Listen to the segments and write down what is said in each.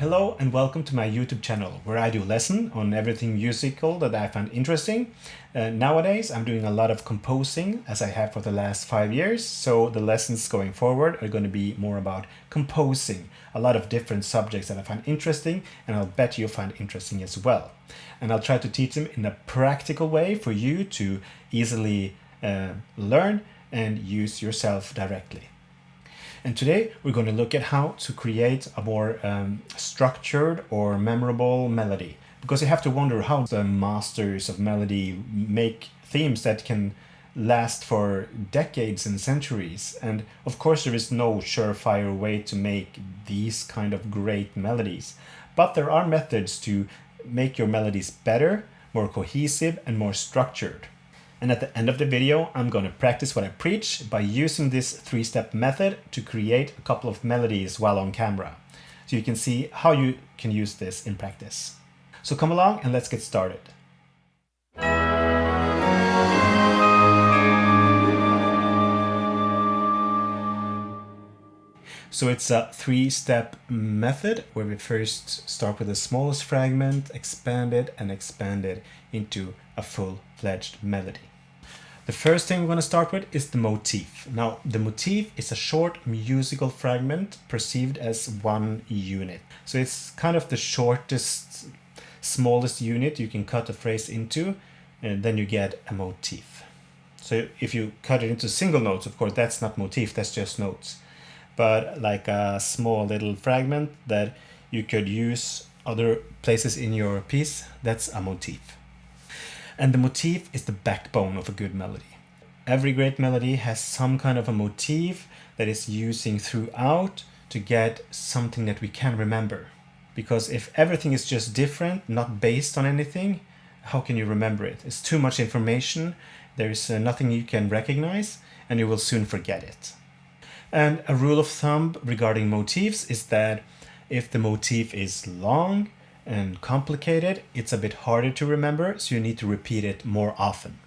Hello and welcome to my YouTube channel where I do lesson on everything musical that I find interesting. Nowadays I'm doing a lot of composing as I have for the last 5 years, so the lessons going forward are going to be more about composing, a lot of different subjects that I find interesting and I'll bet you'll find interesting as well. And I'll try to teach them in a practical way for you to easily learn and use yourself directly. And today we're going to look at how to create a more structured or memorable melody. Because you have to wonder how the masters of melody make themes that can last for decades and centuries. And of course there is no surefire way to make these kind of great melodies. But there are methods to make your melodies better, more cohesive and more structured. And at the end of the video, I'm going to practice what I preach by using this 3-step method to create a couple of melodies while on camera. So you can see how you can use this in practice. So come along and let's get started. So it's a 3-step method where we first start with the smallest fragment, expand it into a full-fledged melody. The first thing we're going to start with is the motif. Now, the motif is a short musical fragment perceived as one unit. So it's kind of the shortest, smallest unit you can cut a phrase into, and then you get a motif. So if you cut it into single notes, of course, that's not motif, that's just notes. But like a small little fragment that you could use other places in your piece, that's a motif. And the motif is the backbone of a good melody. Every great melody has some kind of a motif that is using throughout to get something that we can remember. Because if everything is just different, not based on anything, how can you remember it? It's too much information, there's nothing you can recognize, and you will soon forget it. And a rule of thumb regarding motifs is that if the motif is long and complicated, it's a bit harder to remember, so you need to repeat it more often.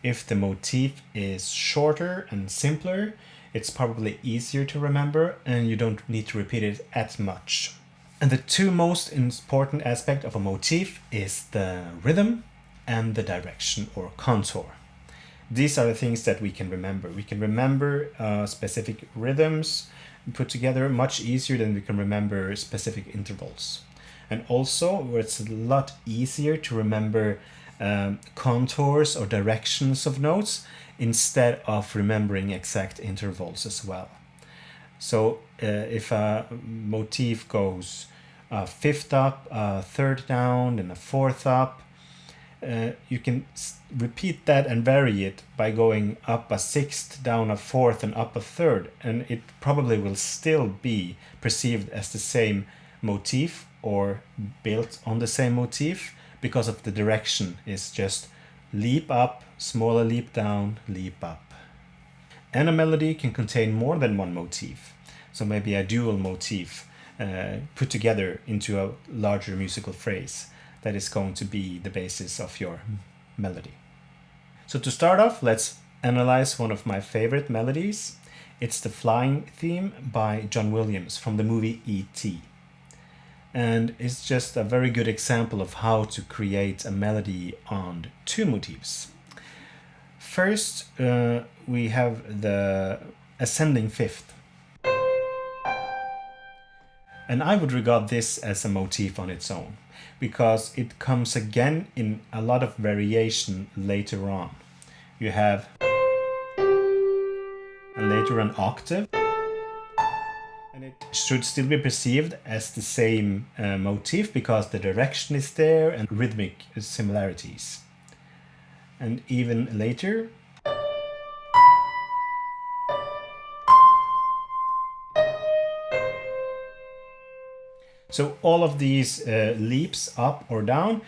If the motif is shorter and simpler, it's probably easier to remember and you don't need to repeat it as much. And the two most important aspects of a motif is the rhythm and the direction or contour. These are the things that we can remember. We can remember specific rhythms put together much easier than we can remember specific intervals. And also, it's a lot easier to remember contours or directions of notes instead of remembering exact intervals as well. So if a motif goes a fifth up, a third down, and a fourth up, you can repeat that and vary it by going up a sixth, down a fourth, and up a third, and it probably will still be perceived as the same motif or built on the same motif because of the direction is just leap up, smaller leap down, leap up. And a melody can contain more than one motif, so maybe a dual motif put together into a larger musical phrase that is going to be the basis of your melody. So to start off, let's analyze one of my favorite melodies. It's the Flying Theme by John Williams from the movie E.T. And it's just a very good example of how to create a melody on two motifs. First, we have the ascending fifth. And I would regard this as a motif on its own, because it comes again in a lot of variation later on. You have later an octave, and it should still be perceived as the same motif because the direction is there and rhythmic similarities. And even later, so all of these leaps up or down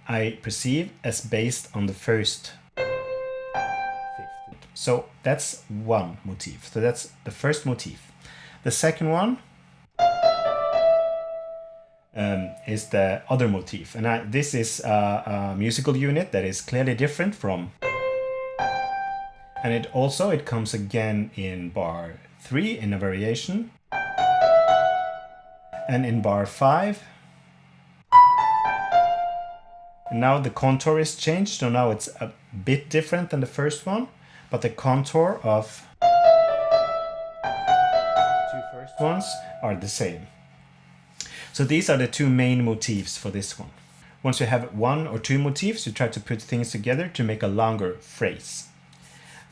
I perceive as based on the first fifth. So that's one motif. So that's the first motif. The second one is the other motif. And this is a musical unit that is clearly different from. And it comes again in bar 3 in a variation. And in bar 5, and now the contour is changed, so now it's a bit different than the first one, but the contour of the two first ones are the same. So these are the two main motifs for this one. Once you have one or two motifs, you try to put things together to make a longer phrase.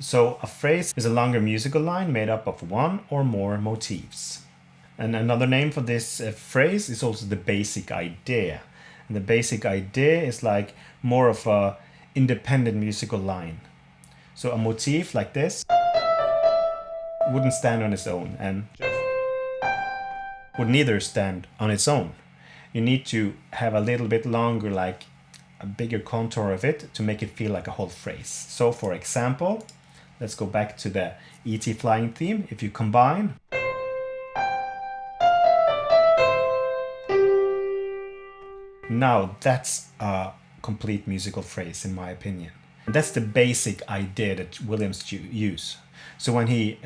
So a phrase is a longer musical line made up of one or more motifs. And another name for this phrase is also the basic idea. And the basic idea is like more of a independent musical line. So a motif like this wouldn't stand on its own and would neither stand on its own. You need to have a little bit longer, like a bigger contour of it to make it feel like a whole phrase. So for example, let's go back to the E.T. flying theme. If you combine now, that's a complete musical phrase in my opinion. And that's the basic idea that Williams used. So when he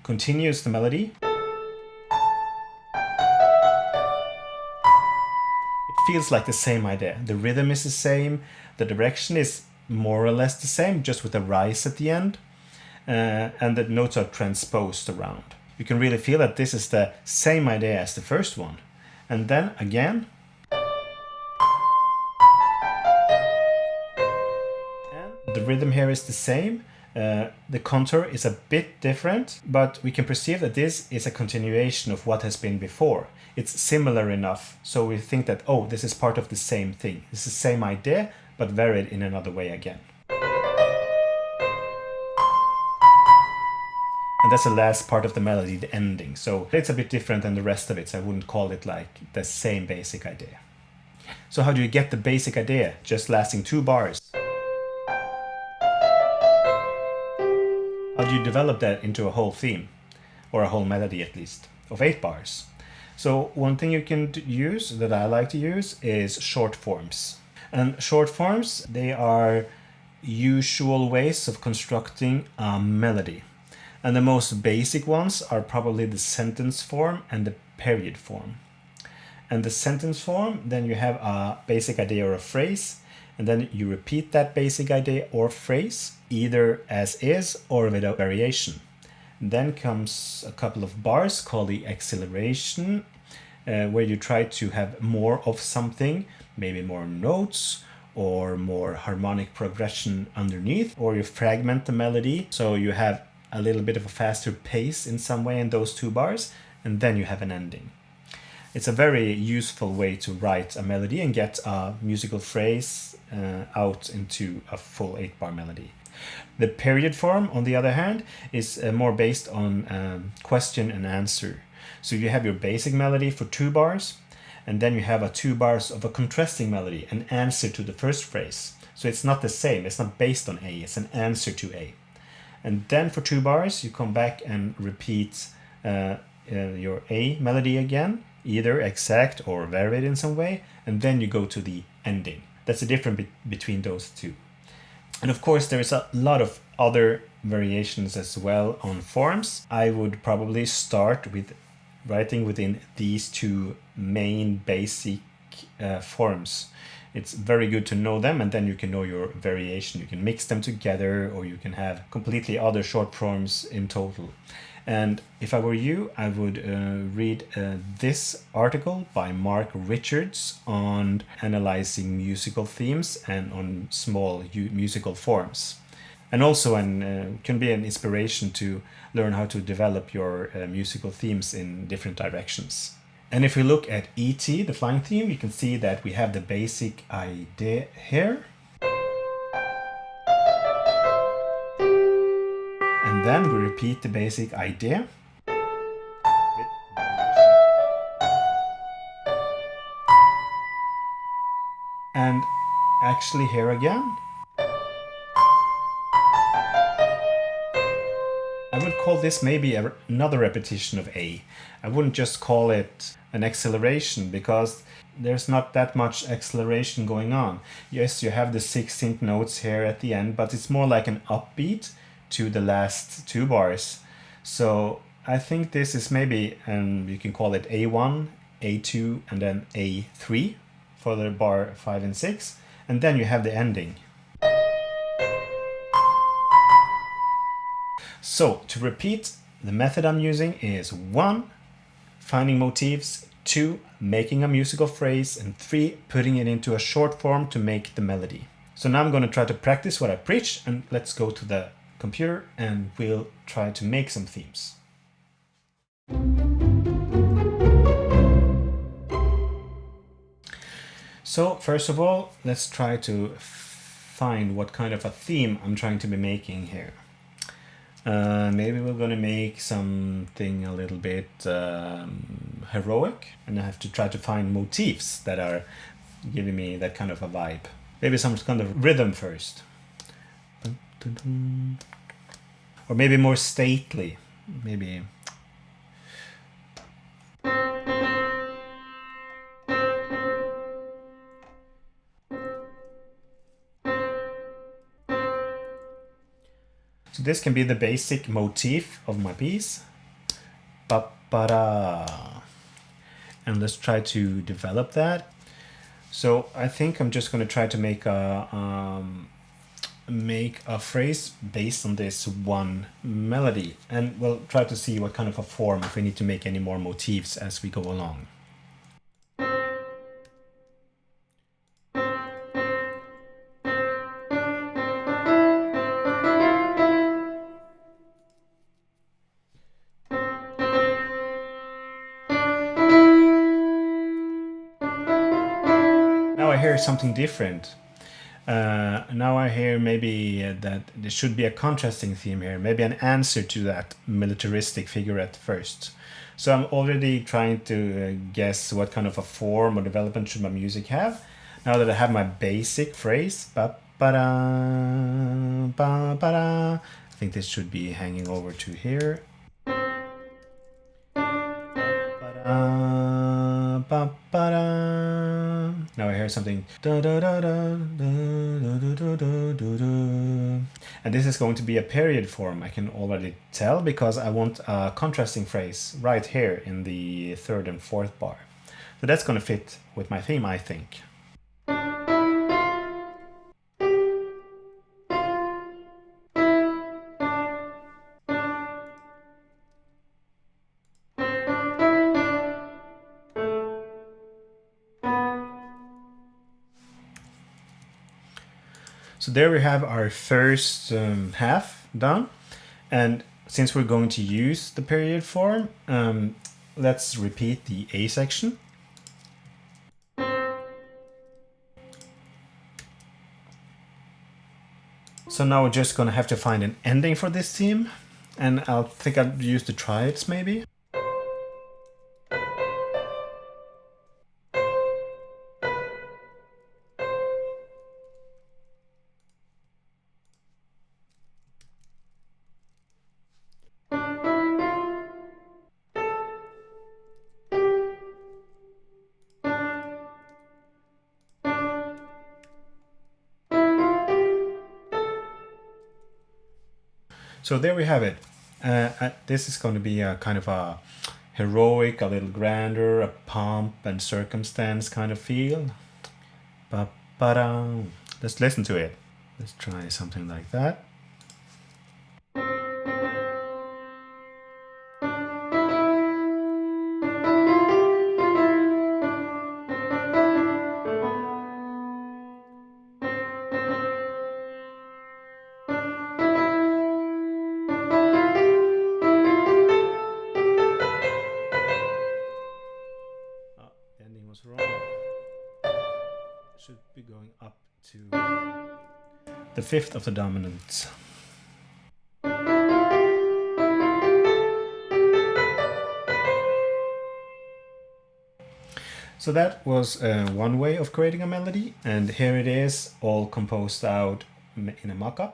continues the melody, it feels like the same idea. The rhythm is the same, the direction is more or less the same, just with a rise at the end, and the notes are transposed around. You can really feel that this is the same idea as the first one. And then again, the rhythm here is the same, the contour is a bit different, but we can perceive that this is a continuation of what has been before. It's similar enough, so we think that, oh, this is part of the same thing. It's the same idea, but varied in another way again. And that's the last part of the melody, the ending. So it's a bit different than the rest of it, so I wouldn't call it like the same basic idea. So how do you get the basic idea, just lasting 2 bars? How do you develop that into a whole theme, or a whole melody at least, of 8 bars? So one thing you can use, that I like to use, is short forms. And short forms, they are usual ways of constructing a melody. And the most basic ones are probably the sentence form and the period form. And the sentence form, then you have a basic idea or a phrase, and then you repeat that basic idea or phrase, either as is or with a variation. Then comes a couple of bars called the acceleration, where you try to have more of something, maybe more notes or more harmonic progression underneath, or you fragment the melody, so you have a little bit of a faster pace in some way in those 2 bars, and then you have an ending. It's a very useful way to write a melody and get a musical phrase out into a full 8-bar melody. The period form, on the other hand, is more based on question and answer. So you have your basic melody for 2 bars, and then you have a 2 bars of a contrasting melody, an answer to the first phrase. So it's not the same, it's not based on A, it's an answer to A. And then for 2 bars, you come back and repeat your A melody again, either exact or varied in some way, and then you go to the ending. That's the difference between those two. And of course, there is a lot of other variations as well on forms. I would probably start with writing within these 2 main basic forms. It's very good to know them, and then you can know your variation. You can mix them together, or you can have completely other short forms in total. And if I were you, I would read this article by Mark Richards on analyzing musical themes and on small musical forms. And also can be an inspiration to learn how to develop your musical themes in different directions. And if we look at E.T., the flying theme, you can see that we have the basic idea here. And then we repeat the basic idea. And actually here again, I would call this maybe another repetition of A. I wouldn't just call it an acceleration, because there's not that much acceleration going on. Yes, you have the 16th notes here at the end, but it's more like an upbeat to the last 2 bars. So I think this is maybe, you can call it A1, A2 and then A3 for the bar 5 and 6, and then you have the ending. So to repeat, the method I'm using is 1. Finding motifs, 2. Making a musical phrase, and 3. Putting it into a short form to make the melody. So now I'm going to try to practice what I preach, and let's go to the computer and we'll try to make some themes. So first of all, let's try to find what kind of a theme I'm trying to be making here. Maybe we're gonna make something a little bit heroic, and I have to try to find motifs that are giving me that kind of a vibe. Maybe some kind of rhythm first. Or maybe more stately. Maybe. So this can be the basic motif of my piece. Ba-ba-da. And let's try to develop that. So I think I'm just going to try to make a phrase based on this one melody, and we'll try to see what kind of a form, if we need to make any more motifs as we go along. Now I hear something different. Now I hear maybe that there should be a contrasting theme here, maybe an answer to that militaristic figure at first. So I'm already trying to guess what kind of a form or development should my music have. Now that I have my basic phrase, ba-ba-da, ba-ba-da, I think this should be hanging over to here. Now I hear something. And this is going to be a period form, I can already tell, because I want a contrasting phrase right here in the 3rd and 4th bar. So that's going to fit with my theme, I think. So there we have our first half done, and since we're going to use the period form, let's repeat the A section. So now we're just going to have to find an ending for this theme, and I'll use the triads maybe. So there we have it. This is going to be a kind of a heroic, a little grander, a pomp and circumstance kind of feel. Ba-ba-da. Let's listen to it. Let's try something like that. Should be going up to the 5th of the dominant. So that was one way of creating a melody, and here it is, all composed out in a mockup.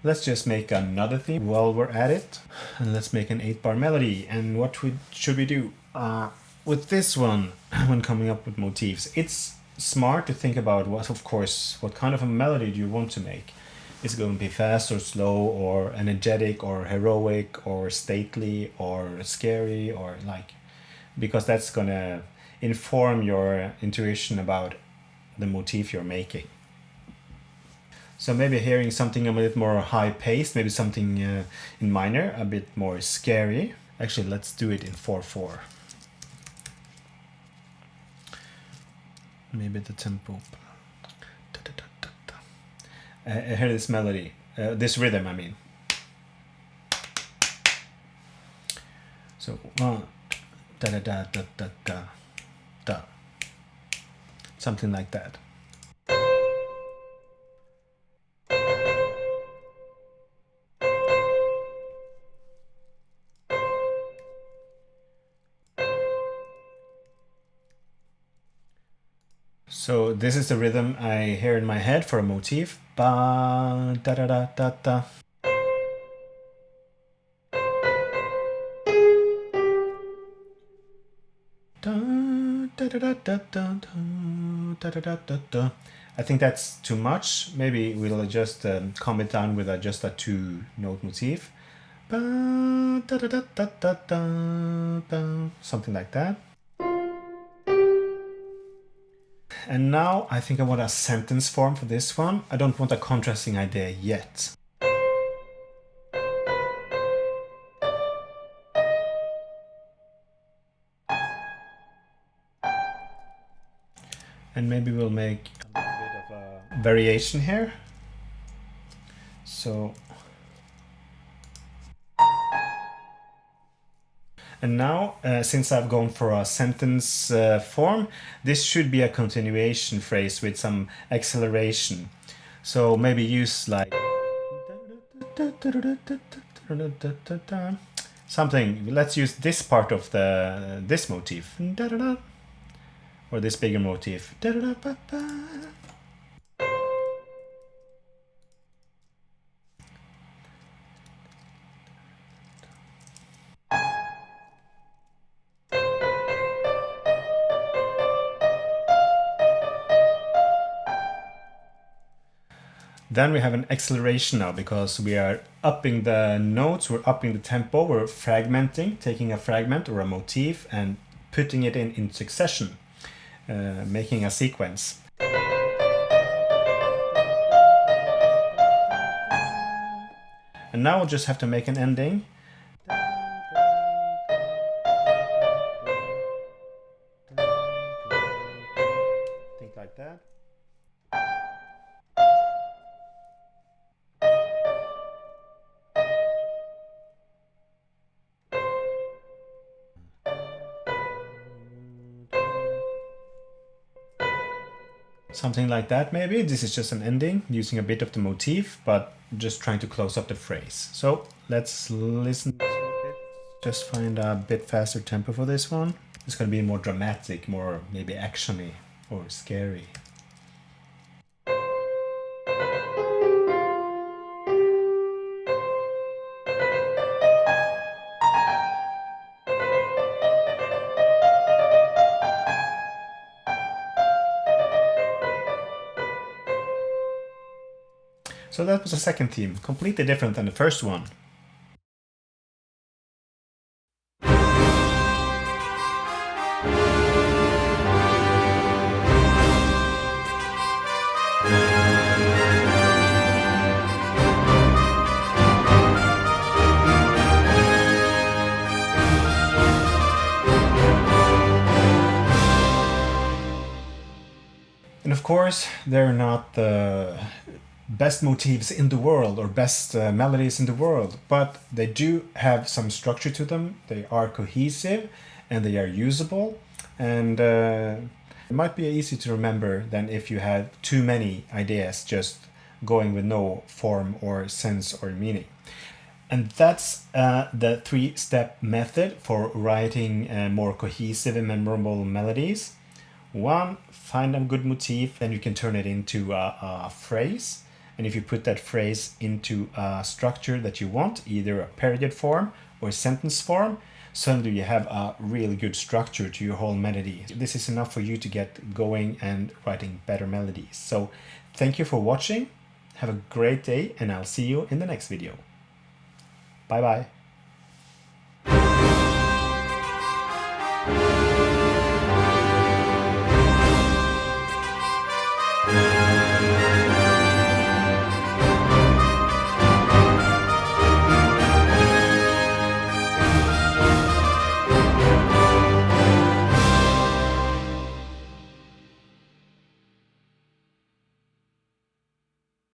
Let's just make another theme while we're at it. And let's make an 8-bar melody. And what should we do? With this one, when coming up with motifs, it's smart to think about what kind of a melody do you want to make. Is it going to be fast or slow or energetic or heroic or stately or scary or like, because that's going to inform your intuition about the motif you're making. So maybe hearing something a bit more high paced, maybe something in minor, a bit more scary. Actually, let's do it in 4/4. Maybe the tempo. I hear this melody, this rhythm, I mean. So, da da da da da da da. Something like that. So this is the rhythm I hear in my head for a motif. Ba da da da da da. Da da da da da da da da da da. I think that's too much. Maybe we'll just calm it down with just a 2-note motif. Ba da da da da da da. Something like that. And now I think I want a sentence form for this one. I don't want a contrasting idea yet. And maybe we'll make a little bit of a variation here. So, and now, since I've gone for a sentence form, this should be a continuation phrase with some acceleration. So maybe use like something. Let's use this part of this motif, or this bigger motif. Then we have an acceleration now because we are upping the notes, we're upping the tempo, we're fragmenting, taking a fragment or a motif and putting it in succession, making a sequence. And now we'll just have to make an ending. Think like that. Something like that maybe. This is just an ending using a bit of the motif, but just trying to close up the phrase. So let's listen to it. Just find a bit faster tempo for this one. It's going to be more dramatic, more maybe actiony or scary. So that was the second theme, completely different than the first one. And of course, they're not the best motifs in the world or best melodies in the world, but they do have some structure to them. They are cohesive and they are usable, and it might be easy to remember than if you had too many ideas just going with no form or sense or meaning. And that's the 3-step method for writing more cohesive and memorable melodies. 1, find a good motif, then you can turn it into a phrase. And if you put that phrase into a structure that you want, either a period form or a sentence form, suddenly you have a really good structure to your whole melody. This is enough for you to get going and writing better melodies. So thank you for watching. Have a great day, and I'll see you in the next video. Bye bye.